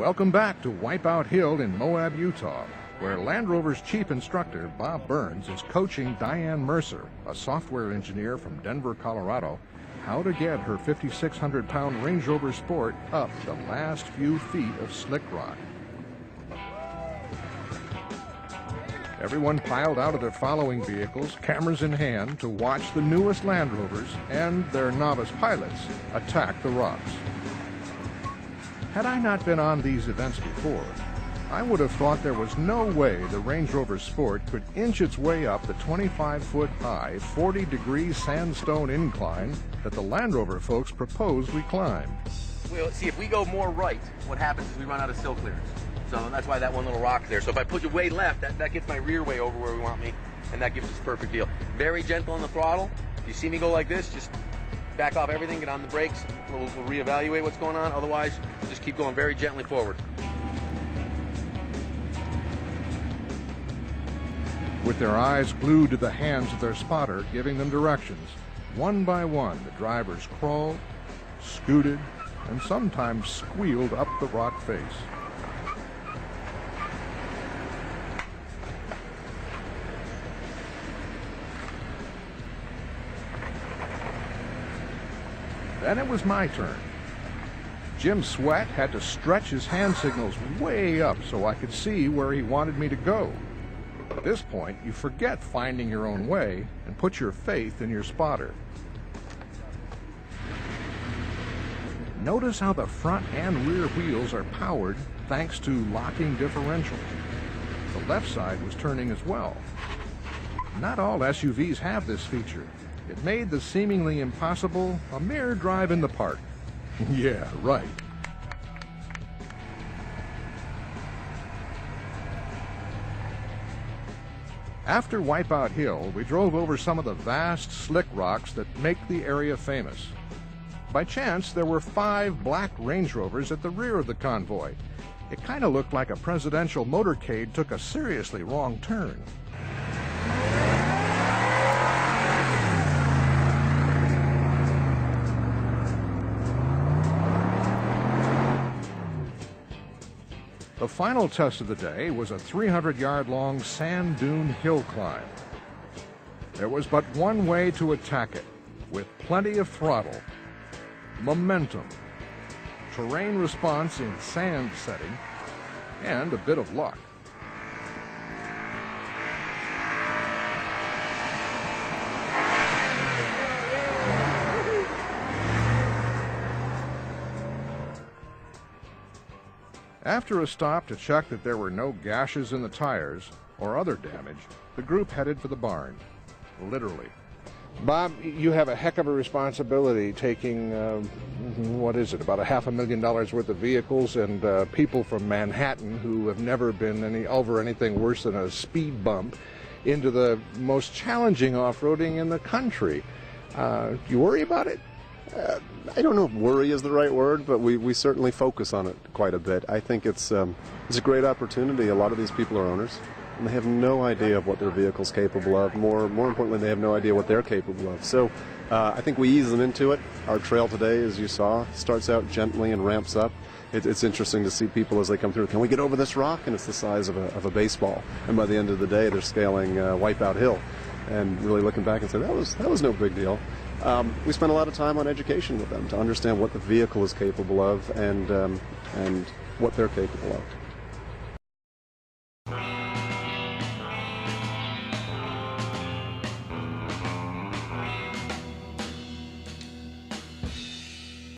Welcome back to Wipeout Hill in Moab, Utah, where Land Rover's chief instructor, Bob Burns, is coaching Diane Mercer, a software engineer from Denver, Colorado, how to get her 5,600-pound Range Rover Sport up the last few feet of slick rock. Everyone piled out of their following vehicles, cameras in hand, to watch the newest Land Rovers and their novice pilots attack the rocks. Had I not been on these events before, I would have thought there was no way the Range Rover Sport could inch its way up the 25-foot-high, 40-degree sandstone incline that the Land Rover folks propose we climb. Well, see, if we go more right, what happens is we run out of sill clearance. So that's why that one little rock's there. So if I put you way left, that gets my rear way over where we want me, and that gives us a perfect deal. Very gentle on the throttle. If you see me go like this, just back off everything, get on the brakes. We'll reevaluate what's going on. Otherwise, just keep going very gently forward. With their eyes glued to the hands of their spotter, giving them directions, one by one the drivers crawled, scooted, and sometimes squealed up the rock face. Then it was my turn. Jim Sweat had to stretch his hand signals way up so I could see where he wanted me to go. At this point, you forget finding your own way and put your faith in your spotter. Notice how the front and rear wheels are powered thanks to locking differentials. The left side was turning as well. Not all SUVs have this feature. It made the seemingly impossible a mere drive in the park. Yeah, right. After Wipeout Hill, we drove over some of the vast, slick rocks that make the area famous. By chance, there were 5 black Range Rovers at the rear of the convoy. It kind of looked like a presidential motorcade took a seriously wrong turn. The final test of the day was a 300-yard-long sand dune hill climb. There was but one way to attack it, with plenty of throttle, momentum, terrain response in sand setting, and a bit of luck. After a stop to check that there were no gashes in the tires or other damage, the group headed for the barn, literally. Bob, you have a heck of a responsibility taking, what is it, about $500,000 worth of vehicles and people from Manhattan who have never been over anything worse than a speed bump into the most challenging off-roading in the country. Do you worry about it? I don't know if worry is the right word, but we certainly focus on it quite a bit. I think it's a great opportunity. A lot of these people are owners, and they have no idea of what their vehicle's capable of. More importantly, they have no idea what they're capable of. So I think we ease them into it. Our trail today, as you saw, starts out gently and ramps up. It's interesting to see people as they come through. Can we get over this rock? And it's the size of a baseball. And by the end of the day, they're scaling Wipeout Hill, and really looking back and say that was no big deal. We spend a lot of time on education with them to understand what the vehicle is capable of and what they're capable of.